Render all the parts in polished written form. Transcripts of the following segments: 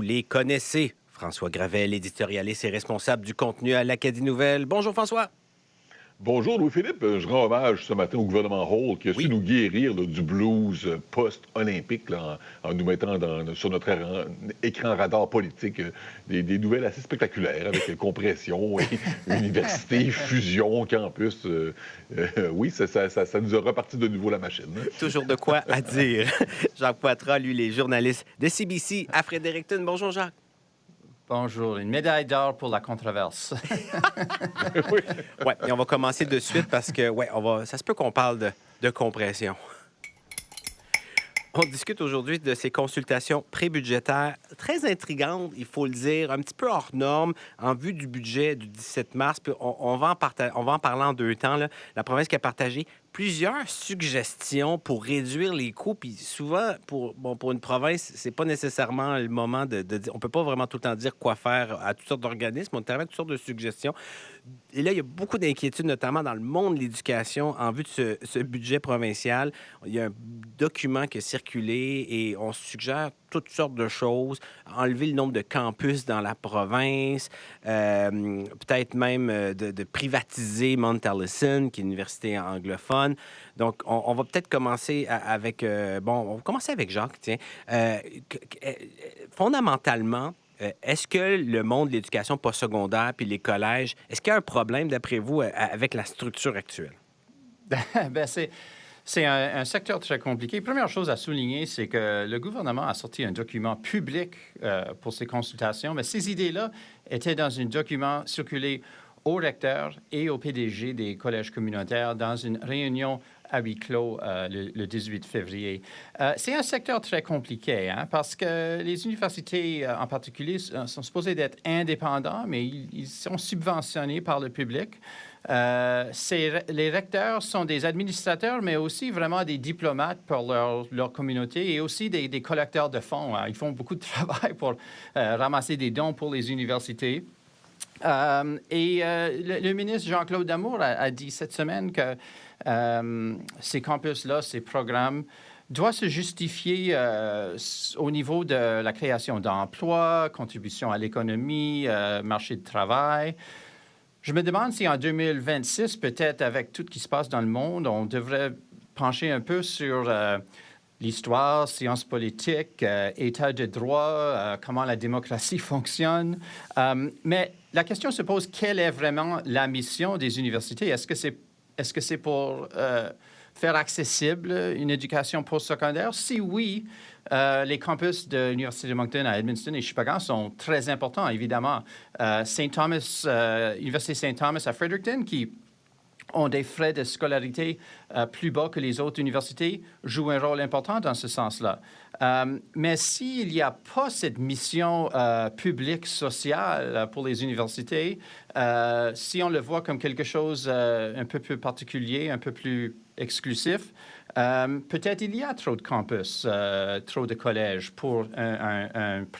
les connaissez. François Gravel, éditorialiste et responsable du contenu à l'Acadie Nouvelle. Bonjour François. Bonjour Louis-Philippe, je rends hommage ce matin au gouvernement Hall qui a su Oui, nous guérir là, du blues post-olympique en nous mettant sur notre écran radar politique des nouvelles assez spectaculaires avec compression, et université, fusion, campus. Oui, ça nous a reparti de nouveau la machine. toujours de quoi à dire. Jacques Poitras, lui, les journalistes de CBC à Fredericton. Bonjour Jacques. Bonjour, une médaille d'or pour la controverse. Oui. Ouais, et on va commencer de suite parce que, ça se peut qu'on parle de compression. On discute aujourd'hui de ces consultations prébudgétaires très intrigantes, il faut le dire, un petit peu hors norme en vue du budget du 17 mars. Puis on va en parler en deux temps, là. La province qui a partagé plusieurs suggestions pour réduire les coûts. Puis souvent, pour une province, c'est pas nécessairement le moment de dire... On peut pas vraiment tout le temps dire quoi faire à toutes sortes d'organismes. On travaille avec toutes sortes de suggestions. Et là, il y a beaucoup d'inquiétudes, notamment dans le monde de l'éducation, en vue de ce budget provincial. Il y a un document qui a circulé et on suggère toutes sortes de choses. Enlever le nombre de campus dans la province, peut-être même de privatiser Mount Allison, qui est une université anglophone. Donc, on va peut-être commencer avec... on va commencer avec Jacques, tiens. Fondamentalement, est-ce que le monde de l'éducation postsecondaire puis les collèges, est-ce qu'il y a un problème, d'après vous, avec la structure actuelle? Ben, c'est un secteur très compliqué. Première chose à souligner, c'est que le gouvernement a sorti un document public pour ces consultations, mais ces idées-là étaient dans un document circulé aux recteurs et au PDG des collèges communautaires dans une réunion à huis clos le 18 février. C'est un secteur très compliqué, hein, parce que les universités en particulier sont supposées d'être indépendants, mais ils sont subventionnés par le public. Les recteurs sont des administrateurs, mais aussi vraiment des diplomates pour leur communauté et aussi des collecteurs de fonds, hein. Ils font beaucoup de travail pour ramasser des dons pour les universités. Le ministre Jean-Claude Damour a dit cette semaine que ces campus-là, ces programmes, doivent se justifier au niveau de la création d'emplois, contribution à l'économie, marché de travail. Je me demande si en 2026, peut-être avec tout ce qui se passe dans le monde, on devrait pencher un peu sur l'histoire, sciences politiques, état de droit, comment la démocratie fonctionne. Mais la question se pose, quelle est vraiment la mission des universités? Est-ce que c'est pour faire accessible une éducation postsecondaire? Si oui, les campus de l'Université de Moncton à Edmundston et Shippagan sont très importants, évidemment. Université Saint-Thomas à Fredericton, qui ont des frais de scolarité plus bas que les autres universités, jouent un rôle important dans ce sens-là. Mais s'il n'y a pas cette mission publique, sociale pour les universités, si on le voit comme quelque chose un peu plus particulier, un peu plus exclusif, peut-être il y a trop de campus, trop de collèges pour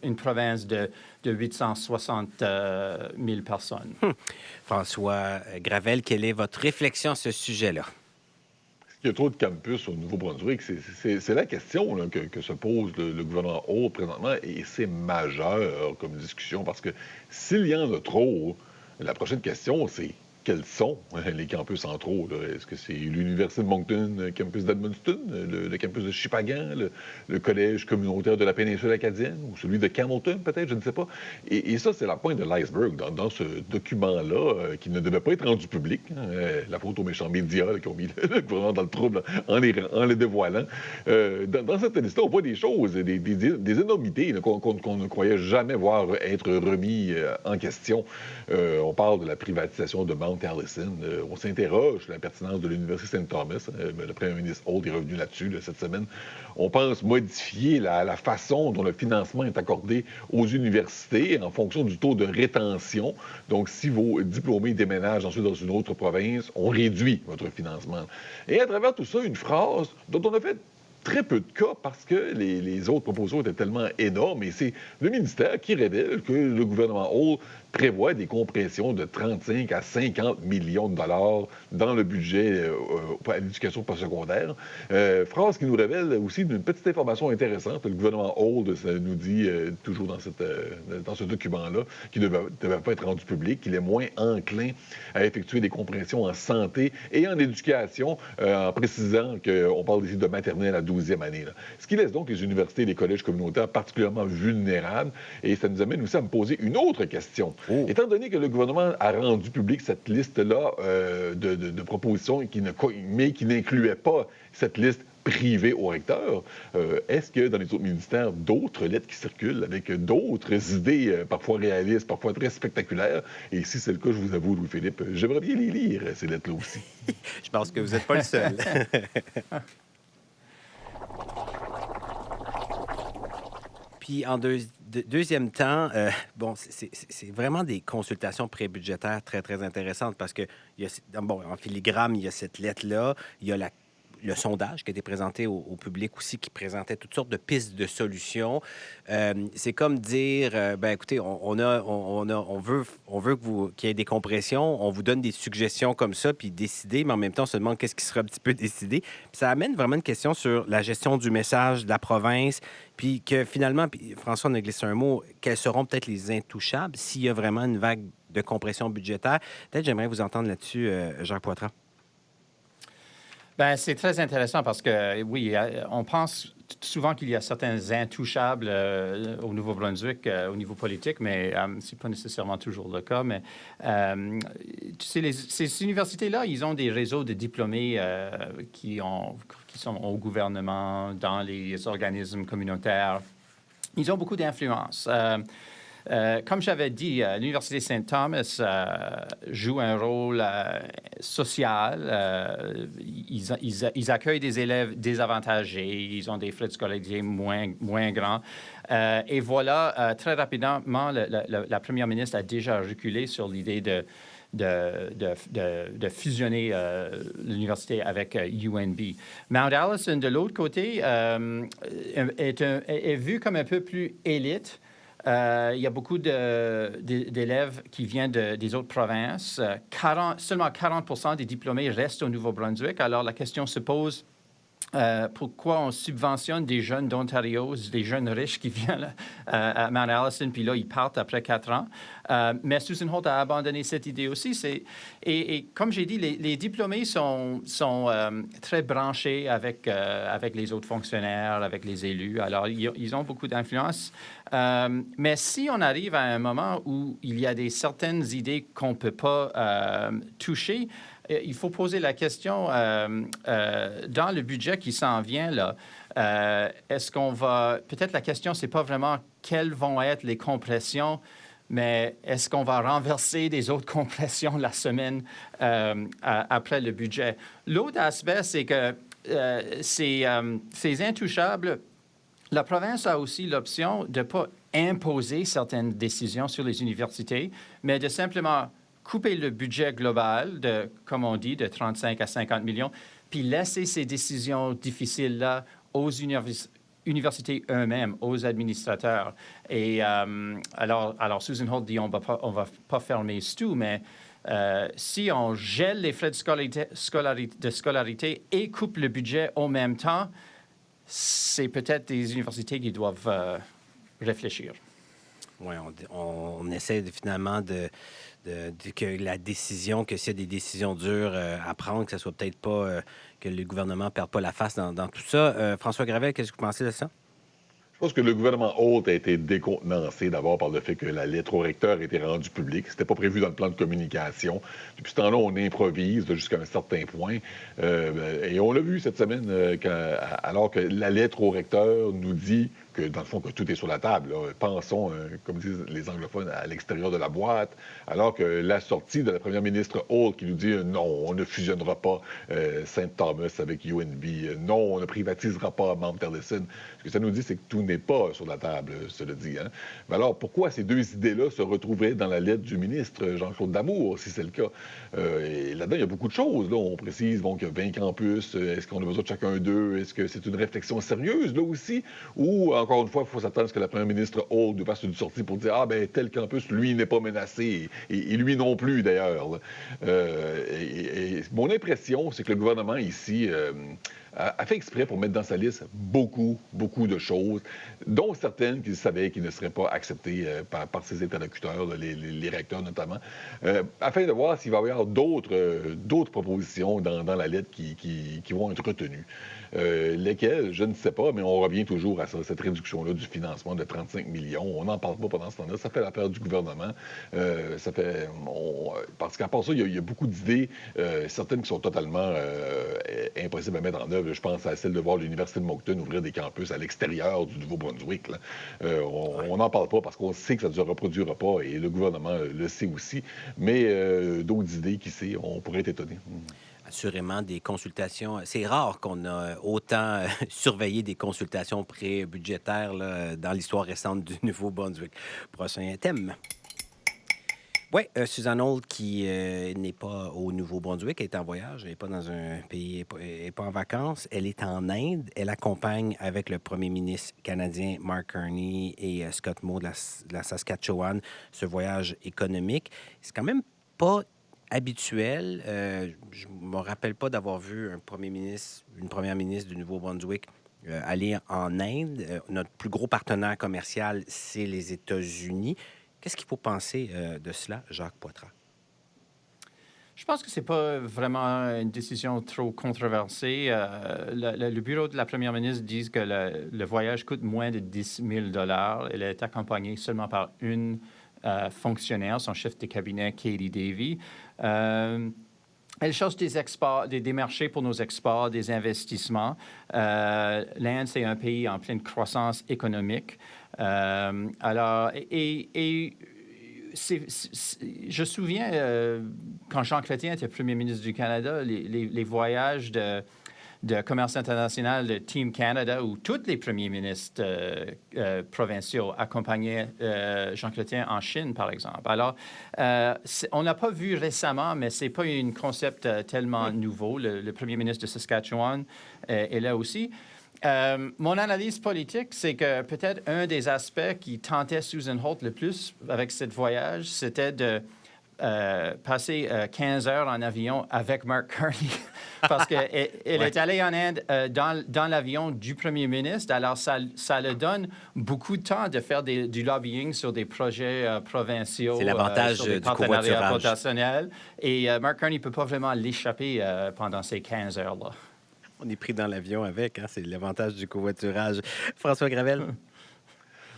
une province de 860 000 personnes. François Gravel, quelle est votre réflexion à ce sujet-là? Il y a trop de campus au Nouveau-Brunswick. C'est la question là, que se pose le gouvernement Hall présentement, et c'est majeur comme discussion, parce que s'il y en a trop, la prochaine question, c'est quels sont les campus centraux? Est-ce que c'est l'Université de Moncton, le campus d'Edmundston, le campus de Shippagan, le collège communautaire de la péninsule acadienne, ou celui de Campbellton, peut-être, je ne sais pas. Et ça, c'est la pointe de l'iceberg dans ce document-là, qui ne devait pas être rendu public. La faute aux méchants médias là, qui ont mis le gouvernement dans le trouble en les dévoilant. Dans cette liste-là, on voit des choses, des énormités qu'on ne croyait jamais voir être remis en question. On parle de la privatisation de Mount Allison. On s'interroge sur la pertinence de l'Université Saint-Thomas. Le premier ministre Holt est revenu là-dessus cette semaine. On pense modifier la façon dont le financement est accordé aux universités en fonction du taux de rétention. Donc, si vos diplômés déménagent ensuite dans une autre province, on réduit votre financement. Et à travers tout ça, une phrase dont on a fait très peu de cas parce que les autres propositions étaient tellement énormes. Et c'est le ministère qui révèle que le gouvernement Hall prévoit des compressions de 35 à 50 millions de dollars dans le budget à l'éducation postsecondaire. Phrase qui nous révèle aussi une petite information intéressante. Le gouvernement Holt ça nous dit toujours dans ce document-là qu'il ne devait pas être rendu public, qu'il est moins enclin à effectuer des compressions en santé et en éducation, en précisant qu'on parle ici de maternelle à 12e année. Là. Ce qui laisse donc les universités et les collèges communautaires particulièrement vulnérables. Et ça nous amène aussi à me poser une autre question. Oh. Étant donné que le gouvernement a rendu public cette liste-là de propositions, mais qui n'incluait pas cette liste privée au recteur, est-ce que dans les autres ministères, d'autres lettres qui circulent avec d'autres idées, parfois réalistes, parfois très spectaculaires? Et si c'est le cas, je vous avoue, Louis-Philippe, j'aimerais bien les lire, ces lettres-là aussi. Je pense que vous n'êtes pas le seul. Puis en deuxième temps, c'est vraiment des consultations prébudgétaires très, très intéressantes parce que, en filigrane, il y a cette lettre-là, il y a le sondage qui a été présenté au public aussi, qui présentait toutes sortes de pistes de solutions. C'est comme dire, écoutez, on veut qu'il y ait des compressions, on vous donne des suggestions comme ça, puis décider, mais en même temps, on se demande qu'est-ce qui sera un petit peu décidé. Puis ça amène vraiment une question sur la gestion du message de la province, puis que finalement, puis François en a glissé un mot, quels seront peut-être les intouchables s'il y a vraiment une vague de compression budgétaire. Peut-être j'aimerais vous entendre là-dessus, Jacques Poitras. Bien, c'est très intéressant parce que, oui, on pense souvent qu'il y a certains intouchables au Nouveau-Brunswick au niveau politique, mais ce n'est pas nécessairement toujours le cas. Mais tu sais, ces universités-là, ils ont des réseaux de diplômés qui sont au gouvernement, dans les organismes communautaires. Ils ont beaucoup d'influence. Comme j'avais dit, l'Université St. Thomas joue un rôle social. Ils accueillent des élèves désavantagés. Ils ont des frais de scolarité moins grands. Et voilà, très rapidement, la première ministre a déjà reculé sur l'idée de fusionner l'université avec UNB. Mount Allison, de l'autre côté, est vu comme un peu plus élite. Il y a beaucoup d'élèves qui viennent des autres provinces. Seulement 40% des diplômés restent au Nouveau-Brunswick. Alors, la question se pose, pourquoi on subventionne des jeunes d'Ontario, des jeunes riches qui viennent à Mount Allison, puis là, ils partent après 4 ans. Mais Susan Holt a abandonné cette idée aussi. Et comme j'ai dit, les diplômés sont très branchés avec les autres fonctionnaires, avec les élus. Alors, ils ont beaucoup d'influence. Mais si on arrive à un moment où il y a certaines idées qu'on ne peut pas toucher, il faut poser la question, dans le budget qui s'en vient, là, est-ce qu'on va... Peut-être la question, c'est pas vraiment quelles vont être les compressions, mais est-ce qu'on va renverser des autres compressions la semaine après le budget? L'autre aspect, c'est que ces intouchables, la province a aussi l'option de ne pas imposer certaines décisions sur les universités, mais de simplement couper le budget global de, comme on dit, de 35 à 50 millions, puis laisser ces décisions difficiles-là aux universités eux-mêmes, aux administrateurs. Et alors Susan Holt dit on va pas fermer tout, mais si on gèle les frais de scolarité et coupe le budget au même temps, c'est peut-être des universités qui doivent réfléchir. Oui, on essaie finalement que la décision, que s'il y a des décisions dures à prendre, que ce soit peut-être pas que le gouvernement ne perde pas la face dans tout ça. François Gravel, qu'est-ce que vous pensez de ça? Je pense que le gouvernement Holt a été décontenancé d'abord par le fait que la lettre au recteur a été rendue publique. C'était pas prévu dans le plan de communication. Depuis ce temps-là, on improvise jusqu'à un certain point. Et on l'a vu cette semaine, alors que la lettre au recteur nous dit que, dans le fond, que tout est sur la table. Là. Pensons, comme disent les anglophones, à l'extérieur de la boîte, alors que la sortie de la première ministre Holt qui nous dit non, on ne fusionnera pas St. Thomas avec UNB, non, on ne privatisera pas Mount Allison. Ce que ça nous dit, c'est que tout n'est pas sur la table, cela dit. Hein? Mais alors, pourquoi ces deux idées-là se retrouveraient dans la lettre du ministre Jean-Claude Damour, si c'est le cas? Et là-dedans, il y a beaucoup de choses. Là. On précise bon, qu'il y a 20 campus. Est-ce qu'on a besoin de chacun d'eux? Est-ce que c'est une réflexion sérieuse, là aussi? Ou encore une fois, il faut s'attendre à ce que la première ministre Holt fasse une sortie pour dire « Ah, ben tel campus, lui, il n'est pas menacé. » Et lui non plus, d'ailleurs. Et mon impression, c'est que le gouvernement, ici, a fait exprès pour mettre dans sa liste beaucoup, beaucoup de choses, dont certaines qu'il savait qui ne seraient pas acceptées par ses interlocuteurs, les recteurs notamment, afin de voir s'il va y avoir d'autres propositions dans la lettre qui vont être retenues. Lesquelles, je ne sais pas, mais on revient toujours à ça, cette réduction-là du financement de 35 millions. On n'en parle pas pendant ce temps-là. Ça fait l'affaire du gouvernement. Parce qu'à part ça, il y a beaucoup d'idées, certaines qui sont totalement impossibles à mettre en œuvre. Je pense à celle de voir l'Université de Moncton ouvrir des campus à l'extérieur du Nouveau-Brunswick. On n'en parle pas parce qu'on sait que ça ne se reproduira pas et le gouvernement le sait aussi. Mais d'autres idées, qui sait, on pourrait être étonné. Assurément, des consultations. C'est rare qu'on a autant surveillé des consultations pré-budgétaires là, dans l'histoire récente du Nouveau-Brunswick. Prochain thème. Oui, Susan Holt, qui n'est pas au Nouveau-Brunswick, elle est en voyage, elle n'est pas dans un pays, elle n'est pas en vacances, elle est en Inde. Elle accompagne avec le premier ministre canadien Mark Carney et Scott Moe de la Saskatchewan ce voyage économique. C'est quand même pas habituel. Je ne me rappelle pas d'avoir vu une première ministre du Nouveau-Brunswick aller en Inde. Notre plus gros partenaire commercial, c'est les États-Unis. Qu'est-ce qu'il faut penser de cela, Jacques Poitras? Je pense que ce n'est pas vraiment une décision trop controversée. Le bureau de la première ministre dit que le voyage coûte moins de 10 000 $. Elle est accompagnée seulement par une fonctionnaire, son chef de cabinet, Katie Davey. Elle cherche des marchés pour nos exports, des investissements. L'Inde, c'est un pays en pleine croissance économique. Je me souviens, quand Jean Chrétien était premier ministre du Canada, les voyages de commerce international de Team Canada, où tous les premiers ministres provinciaux accompagnaient Jean Chrétien en Chine, par exemple. Alors, on n'a pas vu récemment, mais ce n'est pas un concept tellement nouveau. Le premier ministre de Saskatchewan est là aussi. Mon analyse politique, c'est que peut-être un des aspects qui tentait Susan Holt le plus avec ce voyage, c'était de passer 15 heures en avion avec Mark Carney parce qu'elle est allée en Inde dans l'avion du premier ministre. Alors, ça le donne beaucoup de temps de faire du lobbying sur des projets provinciaux. C'est l'avantage sur des du partenariats covoiturage. potentiels. Et Mark Carney ne peut pas vraiment l'échapper pendant ces 15 heures-là. On est pris dans l'avion avec, hein? C'est l'avantage du covoiturage. François Gravel?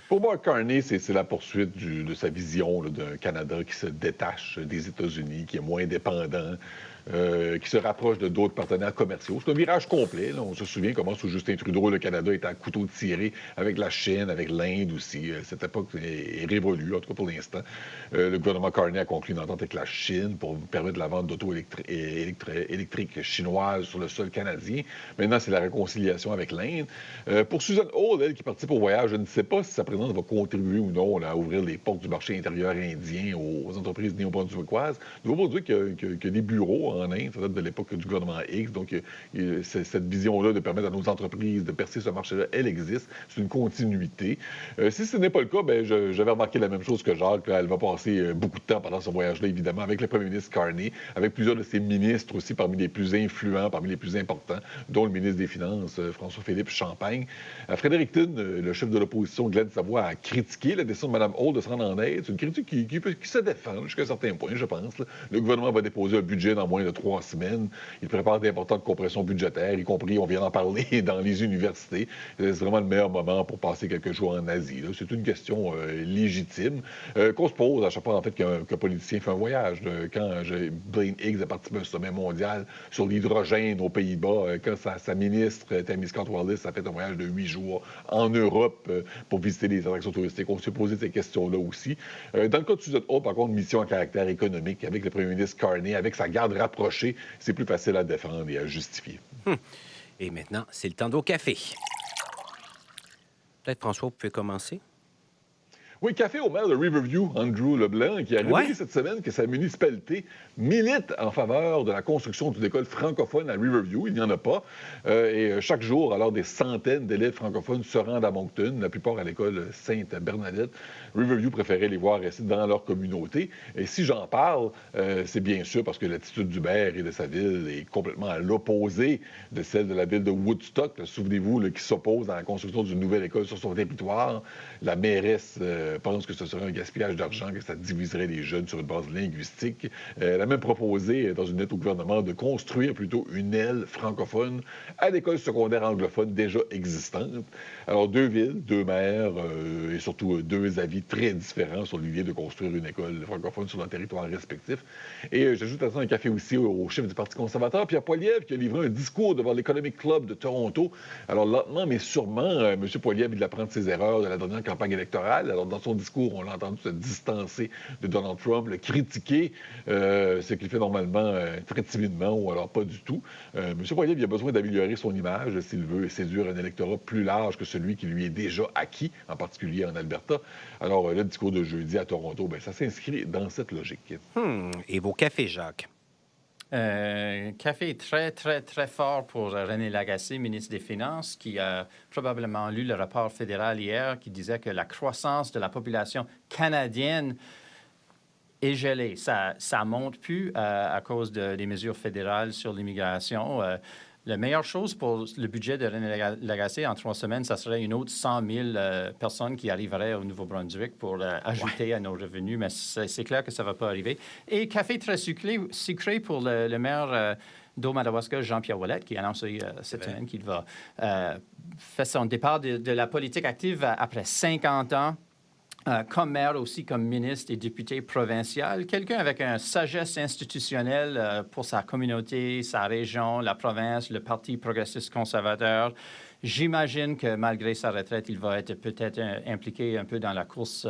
Pour Mark Carney, c'est la poursuite de sa vision d'un Canada qui se détache des États-Unis, qui est moins dépendant, qui se rapproche de d'autres partenaires commerciaux. C'est un virage complet. Là. On se souvient comment, sous Justin Trudeau, le Canada était à couteau tiré avec la Chine, avec l'Inde aussi. Cette époque est révolue, en tout cas pour l'instant. Le gouvernement Carney a conclu une entente avec la Chine pour permettre la vente d'auto électriques chinoises sur le sol canadien. Maintenant, c'est la réconciliation avec l'Inde. Pour Susan Holt, elle qui participe au voyage, je ne sais pas si sa présence va contribuer ou non à ouvrir les portes du marché intérieur indien aux entreprises néo-brunswickoises. Nouveau-Brunswick qui a des bureaux en Inde, ça date de l'époque du gouvernement X. Donc, cette vision-là de permettre à nos entreprises de percer ce marché-là, elle existe. C'est une continuité. Si ce n'est pas le cas, ben, j'avais remarqué la même chose que Jacques. Là, elle va passer beaucoup de temps pendant ce voyage-là, évidemment, avec le premier ministre Carney, avec plusieurs de ses ministres aussi, parmi les plus influents, parmi les plus importants, dont le ministre des Finances, François-Philippe Champagne. Fredericton, le chef de l'opposition, Glenn Savoie, a critiqué la décision de Mme Holt de se rendre en aide. C'est une critique qui se défend jusqu'à un certain point, je pense. Là. Le gouvernement va déposer un budget dans moins de 3 semaines. Il prépare d'importantes compressions budgétaires, y compris, on vient d'en parler, dans les universités. C'est vraiment le meilleur moment pour passer quelques jours en Asie. Là. C'est une question légitime qu'on se pose à chaque fois en fait, qu'un politicien fait un voyage. Quand Blaine Higgs est parti à un sommet mondial sur l'hydrogène aux Pays-Bas, quand sa ministre, Tammy Scott Wallis, a fait un voyage de 8 jours en Europe pour visiter les attractions touristiques, on s'est posé ces questions-là aussi. Dans le cas de Susan Holt, par contre, une mission à caractère économique avec le premier ministre Carney, avec sa garde rapprochée, c'est plus facile à défendre et à justifier. Et maintenant, c'est le temps d'au café. Peut-être, François, vous pouvez commencer? Oui, café au maire de Riverview, Andrew Leblanc, qui a révélé cette semaine que sa municipalité milite en faveur de la construction d'une école francophone à Riverview. Il n'y en a pas. Chaque jour, alors, des centaines d'élèves francophones se rendent à Moncton, la plupart à l'école Sainte-Bernadette. Riverview préférait les voir rester dans leur communauté. Et si j'en parle, c'est bien sûr parce que l'attitude du maire et de sa ville est complètement à l'opposé de celle de la ville de Woodstock. Souvenez-vous, qui s'oppose à la construction d'une nouvelle école sur son territoire. La mairesse pense que ce serait un gaspillage d'argent, que ça diviserait les jeunes sur une base linguistique. Elle a même proposé, dans une lettre au gouvernement, de construire plutôt une aile francophone à l'école secondaire anglophone déjà existante. Alors, deux villes, deux maires et surtout deux avis très différents sur l'idée de construire une école francophone sur leur territoire respectif. Et j'ajoute à ça un café aussi au chef du Parti conservateur, Pierre Poilievre, qui a livré un discours devant l'Economic Club de Toronto. Alors, lentement, mais sûrement, M. Poilievre, il apprend de ses erreurs de la dernière campagne électorale. Alors, dans son discours, on l'a entendu se distancer de Donald Trump, le critiquer, ce qu'il fait normalement très timidement ou alors pas du tout. M. Poilievre, il a besoin d'améliorer son image s'il veut séduire un électorat plus large que celui qui lui est déjà acquis, en particulier en Alberta. Alors, le discours de jeudi à Toronto, ça s'inscrit dans cette logique. Et vos cafés, Jacques? Café très, très, très fort pour René Lagacé, ministre des Finances, qui a probablement lu le rapport fédéral hier qui disait que la croissance de la population canadienne est gelée. Ça ne monte plus à cause des mesures fédérales sur l'immigration. La meilleure chose pour le budget de René Lagacé en 3 semaines, ça serait une autre 100 000 personnes qui arriveraient au Nouveau-Brunswick pour ajouter à nos revenus, mais c'est clair que ça ne va pas arriver. Et café très sucré pour le maire d'Eau-Madawaska, Jean-Pierre Ouellette, qui a annoncé cette semaine qu'il va faire son départ de la politique active après 50 ans. Comme maire aussi, comme ministre et député provincial, quelqu'un avec une sagesse institutionnelle pour sa communauté, sa région, la province, le Parti progressiste conservateur. J'imagine que malgré sa retraite, il va être peut-être impliqué un peu dans la course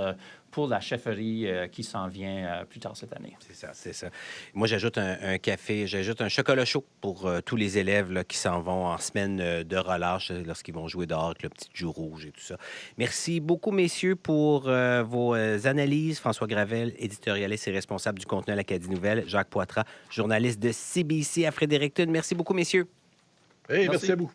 pour la chefferie qui s'en vient plus tard cette année. C'est ça. Moi, j'ajoute un café, j'ajoute un chocolat chaud pour tous les élèves là, qui s'en vont en semaine de relâche lorsqu'ils vont jouer dehors avec le petit joue rouge et tout ça. Merci beaucoup, messieurs, pour vos analyses. François Gravel, éditorialiste et responsable du contenu à l'Acadie Nouvelle. Jacques Poitras, journaliste de CBC à Fredericton. Merci beaucoup, messieurs. Merci à vous.